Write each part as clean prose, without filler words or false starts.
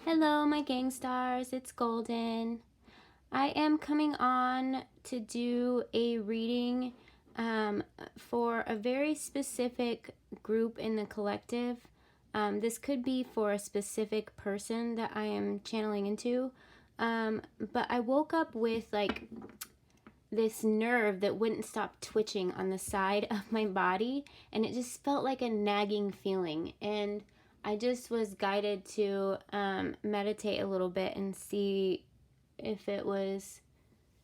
Hello, my gang stars, it's Golden. I am coming on to do a reading for a very specific group in the collective. This could be for a specific person that I am channeling into, but I woke up with like this nerve that wouldn't stop twitching on the side of my body, and it just felt like a nagging feeling, and I just was guided to meditate a little bit and see if it was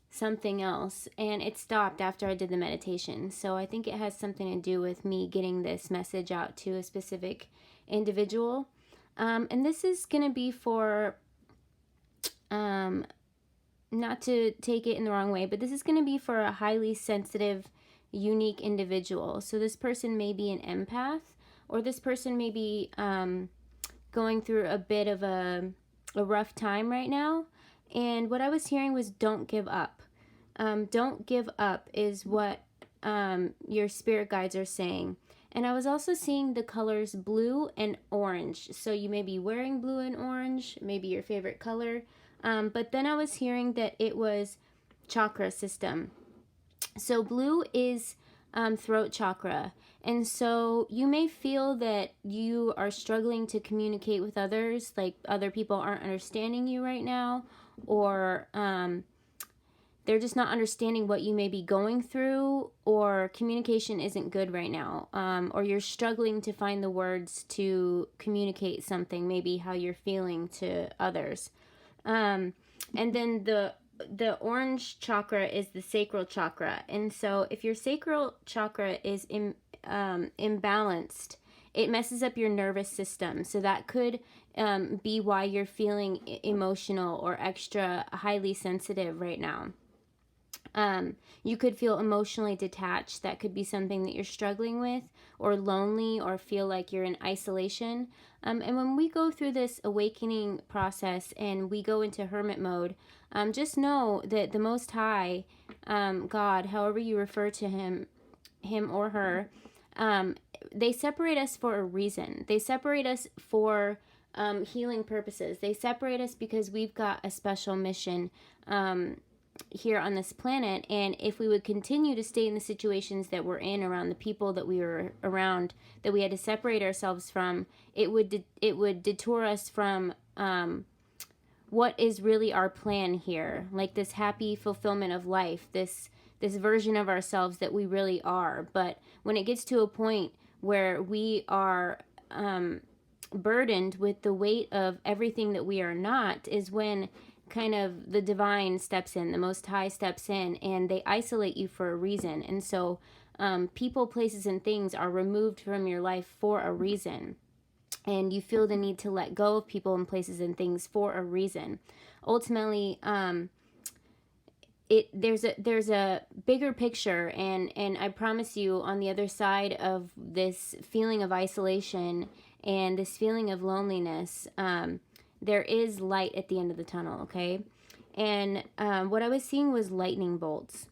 something else, and it stopped after I did the meditation. So I think it has something to do with me getting this message out to a specific individual, and this is going to be for not to take it in the wrong way, but this is going to be for a highly sensitive, unique individual. So this person may be an empath, or this person may be going through a bit of a rough time right now. And what I was hearing was don't give up. Don't give up is what your spirit guides are saying. And I was also seeing the colors blue and orange. So you may be wearing blue and orange, maybe your favorite color. But then I was hearing that it was chakra system. So blue is throat chakra. And so you may feel that you are struggling to communicate with others, like other people aren't understanding you right now, or they're just not understanding what you may be going through, or communication isn't good right now, or you're struggling to find the words to communicate something, maybe how you're feeling to others. And then the orange chakra is the sacral chakra. And so if your sacral chakra is imbalanced, it messes up your nervous system. So that could be why you're feeling emotional or extra highly sensitive right now. You could feel emotionally detached. That could be something that you're struggling with, or lonely, or feel like you're in isolation. And when we go through this awakening process and we go into hermit mode, just know that the Most High, God, however you refer to him or her, they separate us for a reason. They separate us for healing purposes. They separate us because we've got a special mission here on this planet, and if we would continue to stay in the situations that we're in, around the people that we were around, that we had to separate ourselves from, it would detour us from what is really our plan here, like this happy fulfillment of life, this version of ourselves that we really are. But when it gets to a point where we are burdened with the weight of everything that we are not, is when kind of the divine steps in, the Most High steps in, and they isolate you for a reason. And so people, places, and things are removed from your life for a reason. And you feel the need to let go of people and places and things for a reason. Ultimately, there's a bigger picture, and I promise you, on the other side of this feeling of isolation and this feeling of loneliness, there is light at the end of the tunnel, okay? And what I was seeing was lightning bolts.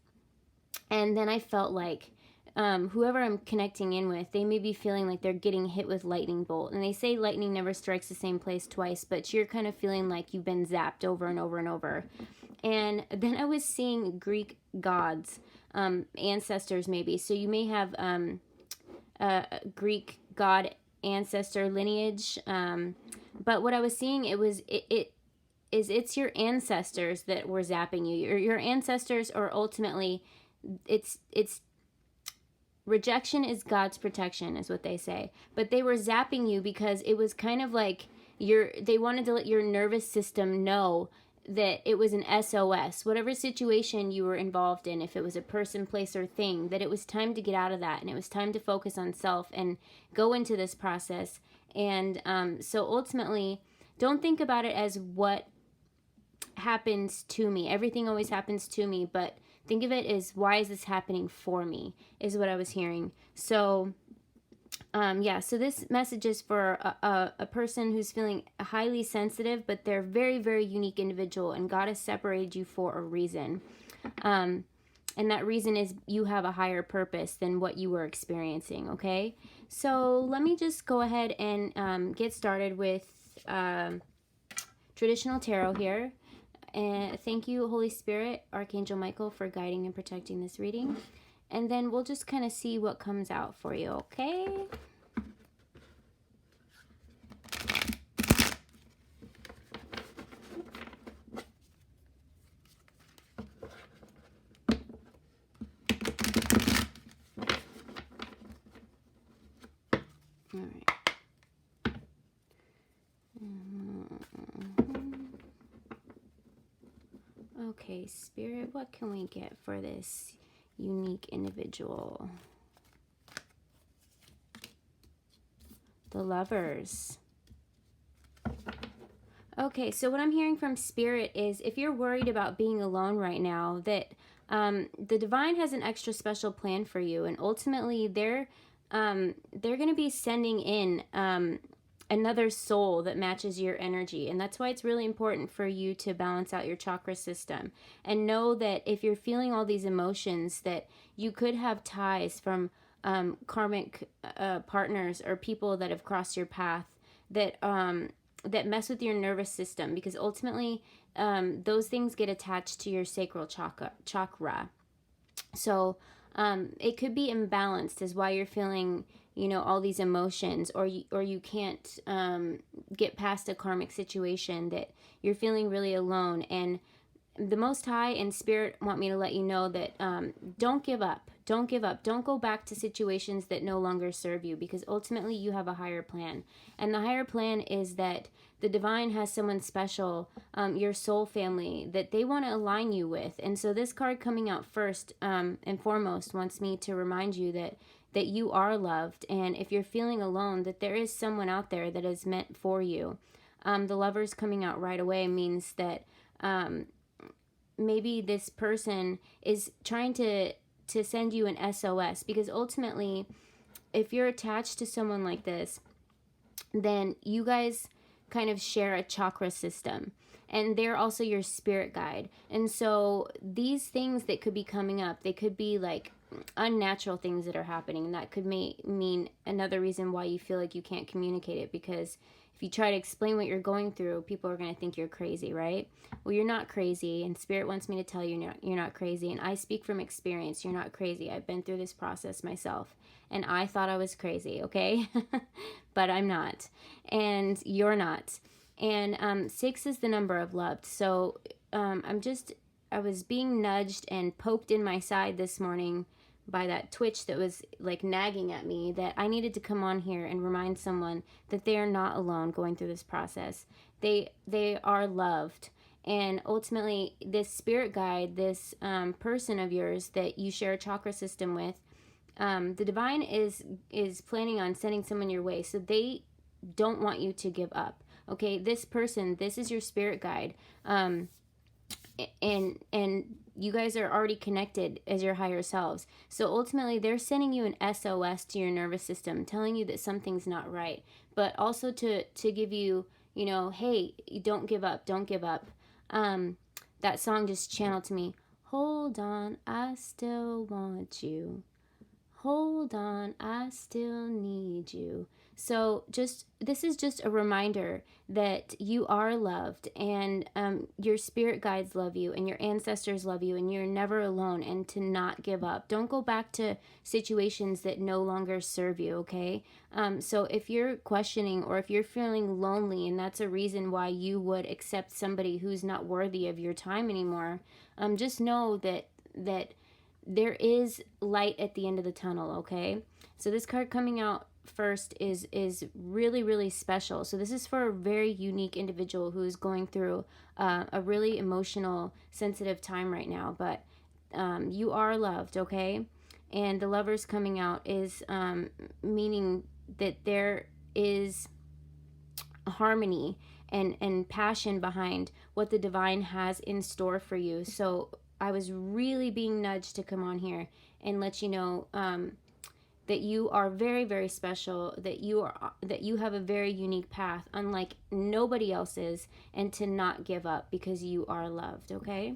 And then I felt like whoever I'm connecting in with, they may be feeling like they're getting hit with lightning bolt. And they say lightning never strikes the same place twice, but you're kind of feeling like you've been zapped over and over and over. And then I was seeing Greek gods, ancestors maybe. So you may have a Greek god ancestor lineage, but what I was seeing, it's your ancestors that were zapping you. Your ancestors, or ultimately, it's rejection is God's protection, is what they say. But they were zapping you because it was kind of like they wanted to let your nervous system know that it was an SOS. Whatever situation you were involved in, if it was a person, place, or thing, that it was time to get out of that, and it was time to focus on self and go into this process. And so ultimately, don't think about it as what happens to me. Everything always happens to me, but think of it as, why is this happening for me, is what I was hearing. So yeah, so this message is for a person who's feeling highly sensitive, but they're very, very unique individual, and God has separated you for a reason. And that reason is you have a higher purpose than what you were experiencing, okay? So let me just go ahead and get started with traditional tarot here. And thank you, Holy Spirit, Archangel Michael, for guiding and protecting this reading. And then we'll just kind of see what comes out for you, okay? All right. Okay, Spirit, what can we get for this unique individual? The Lovers. Okay, so what I'm hearing from Spirit is if you're worried about being alone right now, that the Divine has an extra special plan for you, and ultimately they're going to be sending in another soul that matches your energy. And that's why it's really important for you to balance out your chakra system and know that if you're feeling all these emotions, that you could have ties from karmic partners or people that have crossed your path that that mess with your nervous system, because ultimately those things get attached to your sacral chakra. So it could be imbalanced, is why you're feeling, you know, all these emotions, or you can't get past a karmic situation, that you're feeling really alone. And the Most High and Spirit want me to let you know that don't give up. Don't give up. Don't go back to situations that no longer serve you, because ultimately you have a higher plan. And the higher plan is that the Divine has someone special, your soul family, that they want to align you with. And so this card coming out first and foremost wants me to remind you that you are loved. And if you're feeling alone, that there is someone out there that is meant for you. The Lovers coming out right away means that maybe this person is trying to send you an SOS, because ultimately, if you're attached to someone like this, then you guys kind of share a chakra system, and they're also your spirit guide. And so these things that could be coming up, they could be like unnatural things that are happening, and that could mean another reason why you feel like you can't communicate it, because if you try to explain what you're going through, people are going to think you're crazy, right? Well, you're not crazy, and Spirit wants me to tell you you're not crazy, and I speak from experience. You're not crazy. I've been through this process myself, and I thought I was crazy, okay? But I'm not, and you're not. And 6 is the number of loved. So I was being nudged and poked in my side this morning by that twitch that was like nagging at me, that I needed to come on here and remind someone that they are not alone going through this process. They are loved. And ultimately, this spirit guide, this person of yours that you share a chakra system with, the Divine is planning on sending someone your way. So they don't want you to give up. Okay, this person, this is your spirit guide. And you guys are already connected as your higher selves. So ultimately, they're sending you an SOS to your nervous system, telling you that something's not right, but also to give you, you know, hey, don't give up, don't give up. That song just channeled to me. Hold on, I still want you. Hold on, I still need you. So this is just a reminder that you are loved, and your spirit guides love you, and your ancestors love you, and you're never alone, and to not give up. Don't go back to situations that no longer serve you, okay? So if you're questioning, or if you're feeling lonely, and that's a reason why you would accept somebody who's not worthy of your time anymore, just know that there is light at the end of the tunnel, okay? So this card coming out first is really, really special. So this is for a very unique individual who is going through a really emotional, sensitive time right now. But you are loved, okay? And the Lovers coming out is meaning that there is harmony and passion behind what the Divine has in store for you. So I was really being nudged to come on here and let you know that you are very, very special, that you have a very unique path, unlike nobody else's, and to not give up, because you are loved, okay?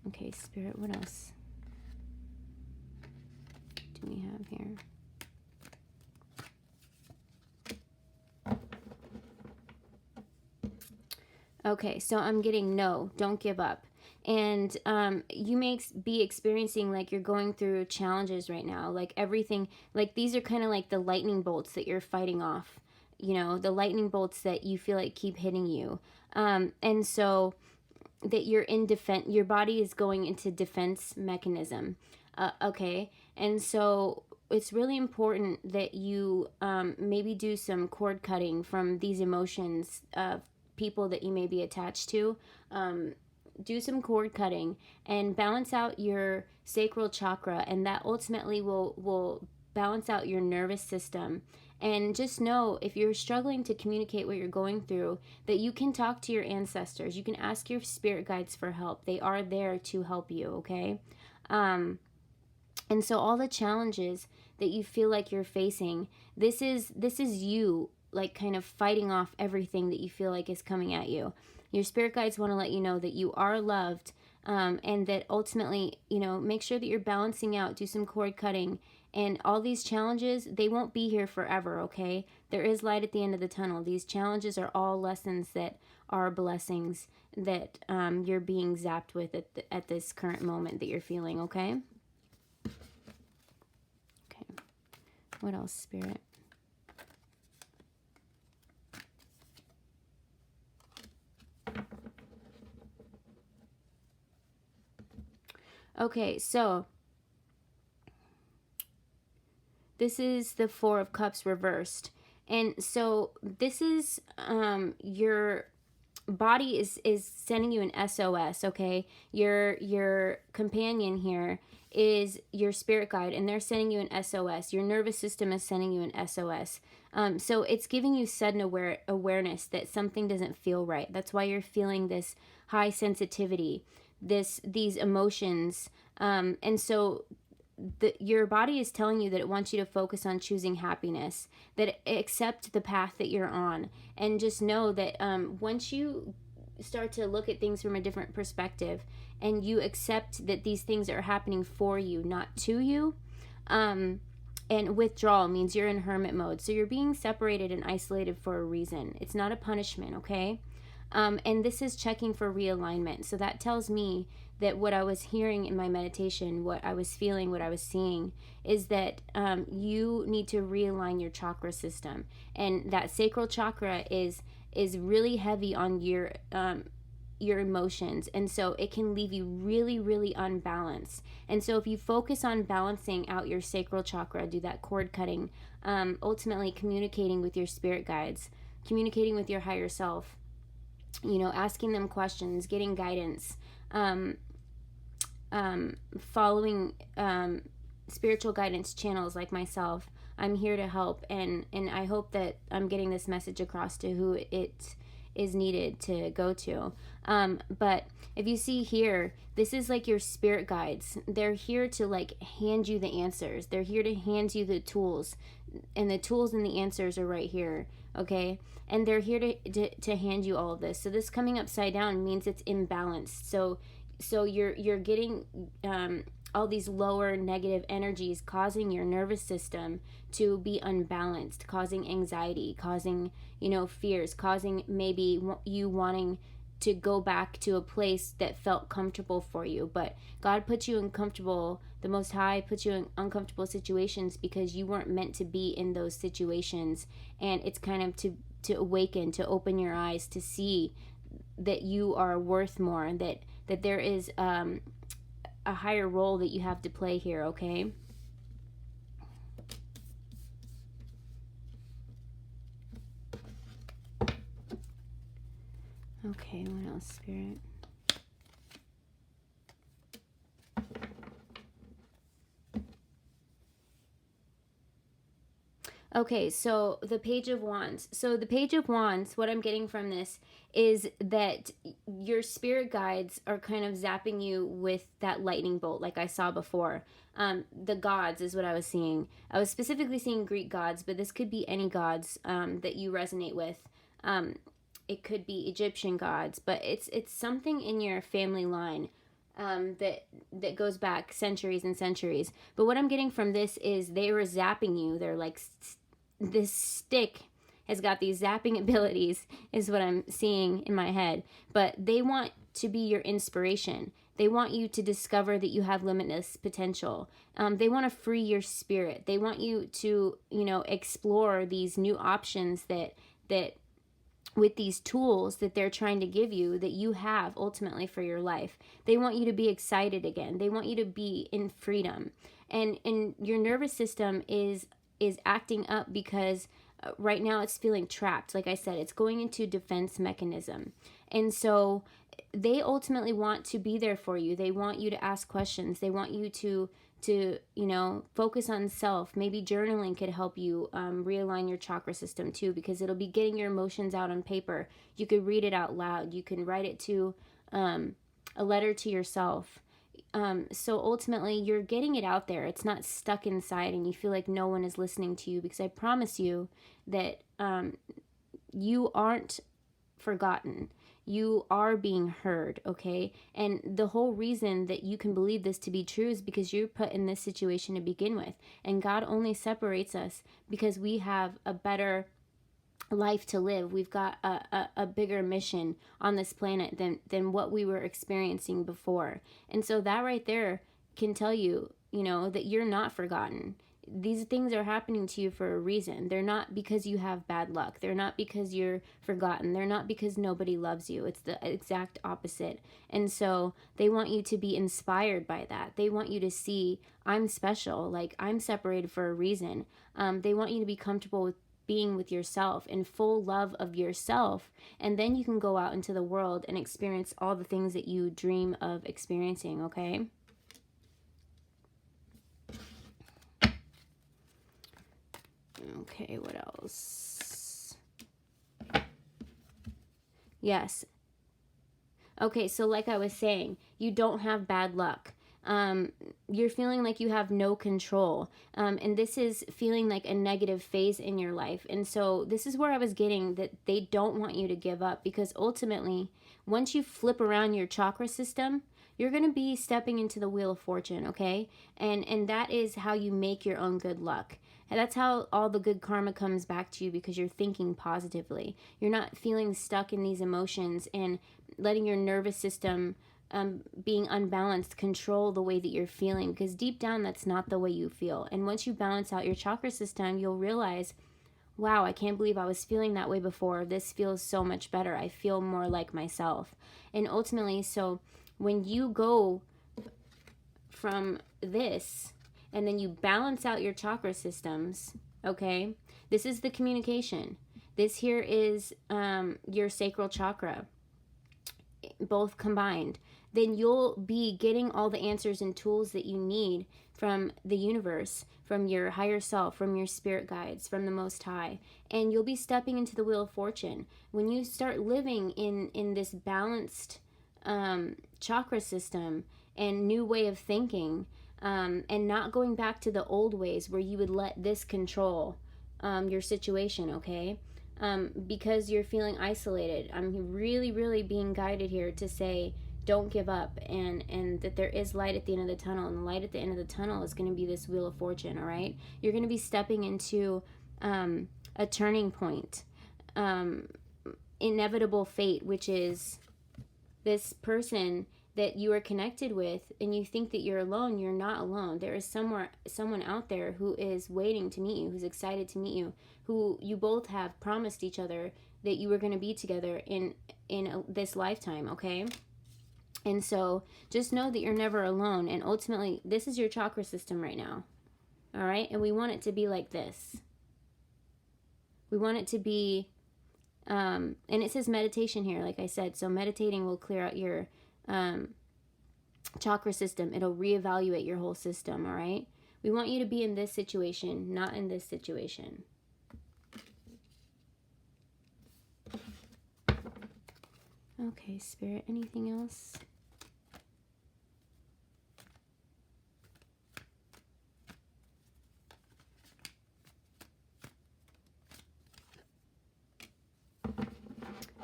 Okay, Spirit, what else do we have here? Okay, so I'm getting no, don't give up. And you may be experiencing like you're going through challenges right now. Like everything, like these are kind of like the lightning bolts that you're fighting off. You know, the lightning bolts that you feel like keep hitting you. And so that you're in defense, your body is going into defense mechanism. Okay, and so it's really important that you maybe do some cord cutting from these emotions of people that you may be attached to. Do some cord cutting and balance out your sacral chakra, and that ultimately will balance out your nervous system. And just know, if you're struggling to communicate what you're going through, that you can talk to your ancestors. You can ask your spirit guides for help. They are there to help you, okay? And so all the challenges that you feel like you're facing, this is you like kind of fighting off everything that you feel like is coming at you. Your spirit guides want to let you know that you are loved, and that ultimately, you know, make sure that you're balancing out, do some cord cutting, and all these challenges, they won't be here forever, okay? There is light at the end of the tunnel. These challenges are all lessons that are blessings that you're being zapped with at this current moment that you're feeling, okay? Okay. What else, Spirit? Okay, so this is the Four of Cups reversed. And so this is your body is sending you an SOS, okay? Your companion here is your spirit guide, and they're sending you an SOS. Your nervous system is sending you an SOS. So it's giving you sudden awareness that something doesn't feel right. That's why you're feeling this high sensitivity, these emotions. And so your body is telling you that it wants you to focus on choosing happiness, that accept the path that you're on, and just know that once you start to look at things from a different perspective and you accept that these things are happening for you, not to you, and withdrawal means you're in hermit mode. So you're being separated and isolated for a reason. It's not a punishment, okay? And this is checking for realignment. So that tells me that what I was hearing in my meditation, what I was feeling, what I was seeing, is that you need to realign your chakra system. And that sacral chakra is really heavy on your emotions. And so it can leave you really, really unbalanced. And so if you focus on balancing out your sacral chakra, do that cord cutting, ultimately communicating with your spirit guides, communicating with your higher self, you know, asking them questions, getting guidance, following spiritual guidance channels like myself. I'm here to help, and I hope that I'm getting this message across to who it is needed to go to. But if you see here, this is like your spirit guides. They're here to like hand you the answers. They're here to hand you the tools, and the tools and the answers are right here, okay? And they're here to hand you all of this. So this coming upside down means it's imbalanced. So you're getting all these lower negative energies causing your nervous system to be unbalanced, causing anxiety, causing, you know, fears, causing maybe you wanting to go back to a place that felt comfortable for you. But God put you in comfortable, the Most High put you in uncomfortable situations because you weren't meant to be in those situations. And it's kind of to awaken, to open your eyes, to see that you are worth more, and that there is a higher role that you have to play here, okay? Okay, what else, Spirit? Okay, so the Page of Wands. So the Page of Wands, what I'm getting from this is that your spirit guides are kind of zapping you with that lightning bolt like I saw before. The gods is what I was seeing. I was specifically seeing Greek gods, but this could be any gods that you resonate with. It could be Egyptian gods, but it's something in your family line that goes back centuries and centuries. But what I'm getting from this is they were zapping you. They're like, this stick has got these zapping abilities, is what I'm seeing in my head. But they want to be your inspiration. They want you to discover that you have limitless potential. They want to free your spirit. They want you to, explore these new options that with these tools that they're trying to give you, that you have ultimately for your life. They want you to be excited again. They want you to be in freedom. And your nervous system is acting up because right now it's feeling trapped. Like I said, it's going into defense mechanism. And so they ultimately want to be there for you. They want you to ask questions. They want you to focus on self. Maybe journaling could help you realign your chakra system too, because it'll be getting your emotions out on paper. You could read it out loud. You can write it to a letter to yourself. So ultimately, you're getting it out there. It's not stuck inside and you feel like no one is listening to you, because I promise you that you aren't forgotten. You are being heard, okay? And the whole reason that you can believe this to be true is because you're put in this situation to begin with. And God only separates us because we have a better life to live. We've got a bigger mission on this planet than what we were experiencing before. And so that right there can tell you, that you're not forgotten. These things are happening to you for a reason. They're not because you have bad luck. They're not because you're forgotten. They're not because nobody loves you. It's the exact opposite. And so they want you to be inspired by that. They want you to see, I'm special, like I'm separated for a reason. They want you to be comfortable with being with yourself in full love of yourself. And then you can go out into the world and experience all the things that you dream of experiencing, okay? Okay, what else? Yes. Okay, so like I was saying, you don't have bad luck. You're feeling like you have no control. And this is feeling like a negative phase in your life. And so this is where I was getting that they don't want you to give up, because ultimately, once you flip around your chakra system, you're going to be stepping into the wheel of fortune, okay? And that is how you make your own good luck. And that's how all the good karma comes back to you, because you're thinking positively. You're not feeling stuck in these emotions and letting your nervous system being unbalanced control the way that you're feeling, because deep down that's not the way you feel. And once you balance out your chakra system, you'll realize, wow, I can't believe I was feeling that way before. This feels so much better. I feel more like myself. And ultimately, so when you go from this and then you balance out your chakra systems, okay, this is the communication. This here is your sacral chakra, both combined. Then you'll be getting all the answers and tools that you need from the universe, from your higher self, from your spirit guides, from the Most High. And you'll be stepping into the wheel of fortune. When you start living in this balanced chakra system and new way of thinking, and not going back to the old ways where you would let this control your situation, okay? Because you're feeling isolated. I'm really, really being guided here to say, don't give up, and that there is light at the end of the tunnel, and the light at the end of the tunnel is going to be this wheel of fortune, all right? You're going to be stepping into a turning point, inevitable fate, which is this person that you are connected with, and you think that you're alone. You're not alone. There is someone out there who is waiting to meet you, who's excited to meet you, who you both have promised each other that you were going to be together in this lifetime, okay? And so just know that you're never alone. And ultimately, this is your chakra system right now, all right? And we want it to be like this. We want it to be, and it says meditation here, like I said. So meditating will clear out your chakra system. It'll reevaluate your whole system, all right? We want you to be in this situation, not in this situation. Okay, Spirit, anything else?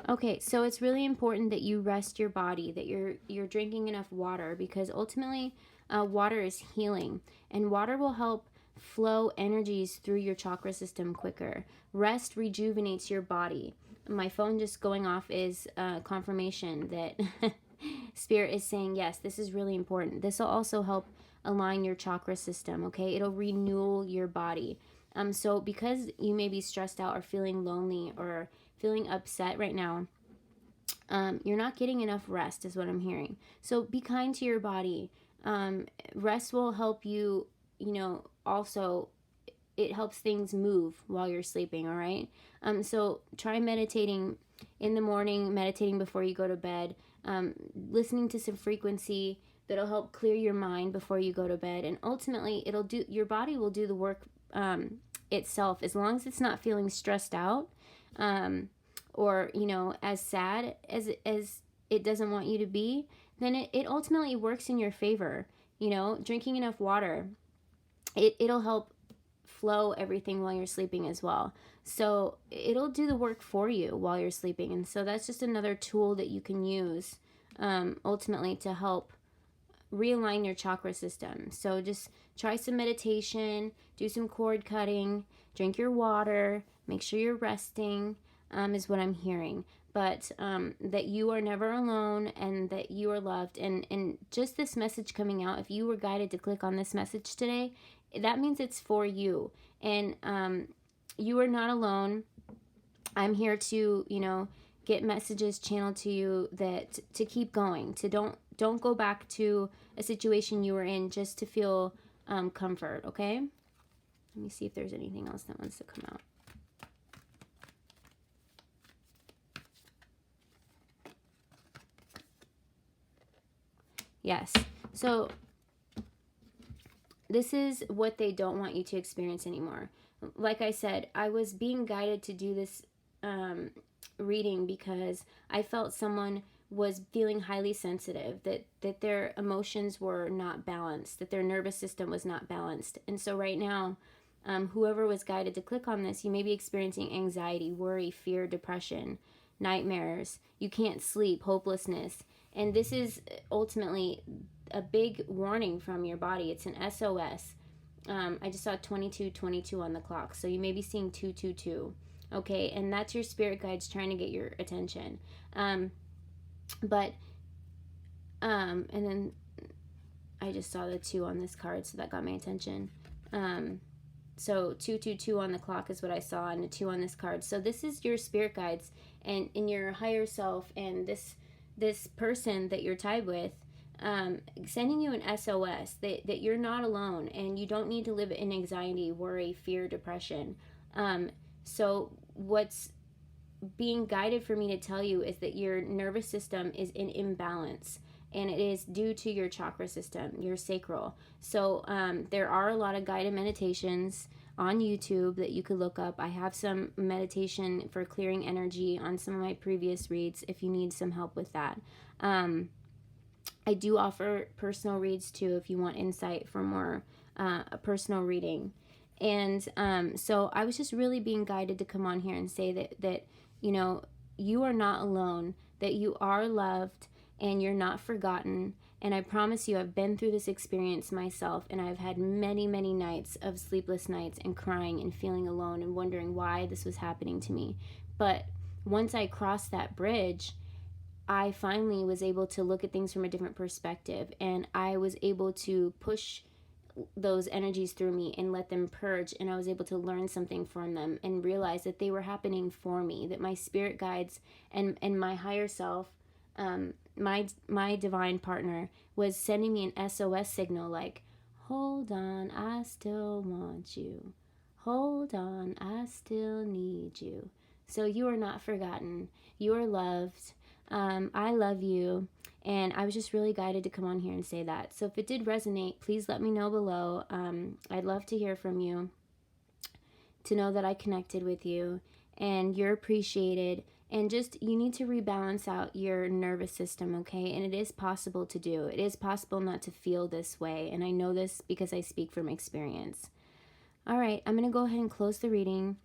Okay, so it's really important that you rest your body, that you're drinking enough water, because ultimately water is healing, and water will help flow energies through your chakra system quicker. Rest rejuvenates your body. My phone just going off is confirmation that Spirit is saying, yes, this is really important. This will also help align your chakra system, okay? It'll renew your body. So because you may be stressed out or feeling lonely or feeling upset right now, you're not getting enough rest is what I'm hearing. So be kind to your body. Rest will help you, also it helps things move while you're sleeping, all right? So try meditating in the morning, meditating before you go to bed, listening to some frequency that'll help clear your mind before you go to bed, and ultimately your body will do the work itself, as long as it's not feeling stressed out, or as sad as it doesn't want you to be. Then it ultimately works in your favor. Drinking enough water, it'll help flow everything while you're sleeping as well. So it'll do the work for you while you're sleeping. And so that's just another tool that you can use ultimately to help realign your chakra system. So just try some meditation, do some cord cutting, drink your water, make sure you're resting, is what I'm hearing. But that you are never alone and that you are loved. And just this message coming out, if you were guided to click on this message today, that means it's for you. And you are not alone. I'm here to, get messages channeled to you that to keep going, to don't go back to a situation you were in just to feel comfort, okay? Let me see if there's anything else that wants to come out. Yes. So this is what they don't want you to experience anymore. Like I said, I was being guided to do this reading because I felt someone was feeling highly sensitive, that their emotions were not balanced, that their nervous system was not balanced. And so right now, whoever was guided to click on this, you may be experiencing anxiety, worry, fear, depression, nightmares. You can't sleep, hopelessness. And this is ultimately a big warning from your body. It's an SOS. I just saw 2222 on the clock. So you may be seeing 222. Okay, and that's your spirit guides trying to get your attention. And then I just saw the 2 on this card, so that got my attention. So 222 on the clock is what I saw, and a 2 on this card. So this is your spirit guides and in your higher self, and this person that you're tied with, sending you an SOS that you're not alone and you don't need to live in anxiety, worry, fear, depression. So what's being guided for me to tell you is that your nervous system is in imbalance, and it is due to your chakra system, your sacral. So there are a lot of guided meditations on YouTube that you could look up. I have some meditation for clearing energy on some of my previous reads if you need some help with that. I do offer personal reads too if you want insight for more a personal reading. And so I was just really being guided to come on here and say that you are not alone, that you are loved and you're not forgotten. And I promise you, I've been through this experience myself, and I've had many, many nights of sleepless nights and crying and feeling alone and wondering why this was happening to me. But once I crossed that bridge, I finally was able to look at things from a different perspective, and I was able to push those energies through me and let them purge, and I was able to learn something from them and realize that they were happening for me, that my spirit guides and my higher self, my divine partner, was sending me an SOS signal like, hold on, I still want you. Hold on, I still need you. So you are not forgotten. You are loved. I love you. And I was just really guided to come on here and say that. So if it did resonate, please let me know below. I'd love to hear from you, to know that I connected with you and you're appreciated. And just, you need to rebalance out your nervous system, okay? And it is possible to do. It is possible not to feel this way. And I know this because I speak from experience. All right, I'm going to go ahead and close the reading.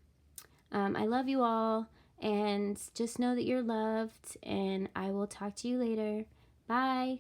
I love you all. And just know that you're loved. And I will talk to you later. Bye.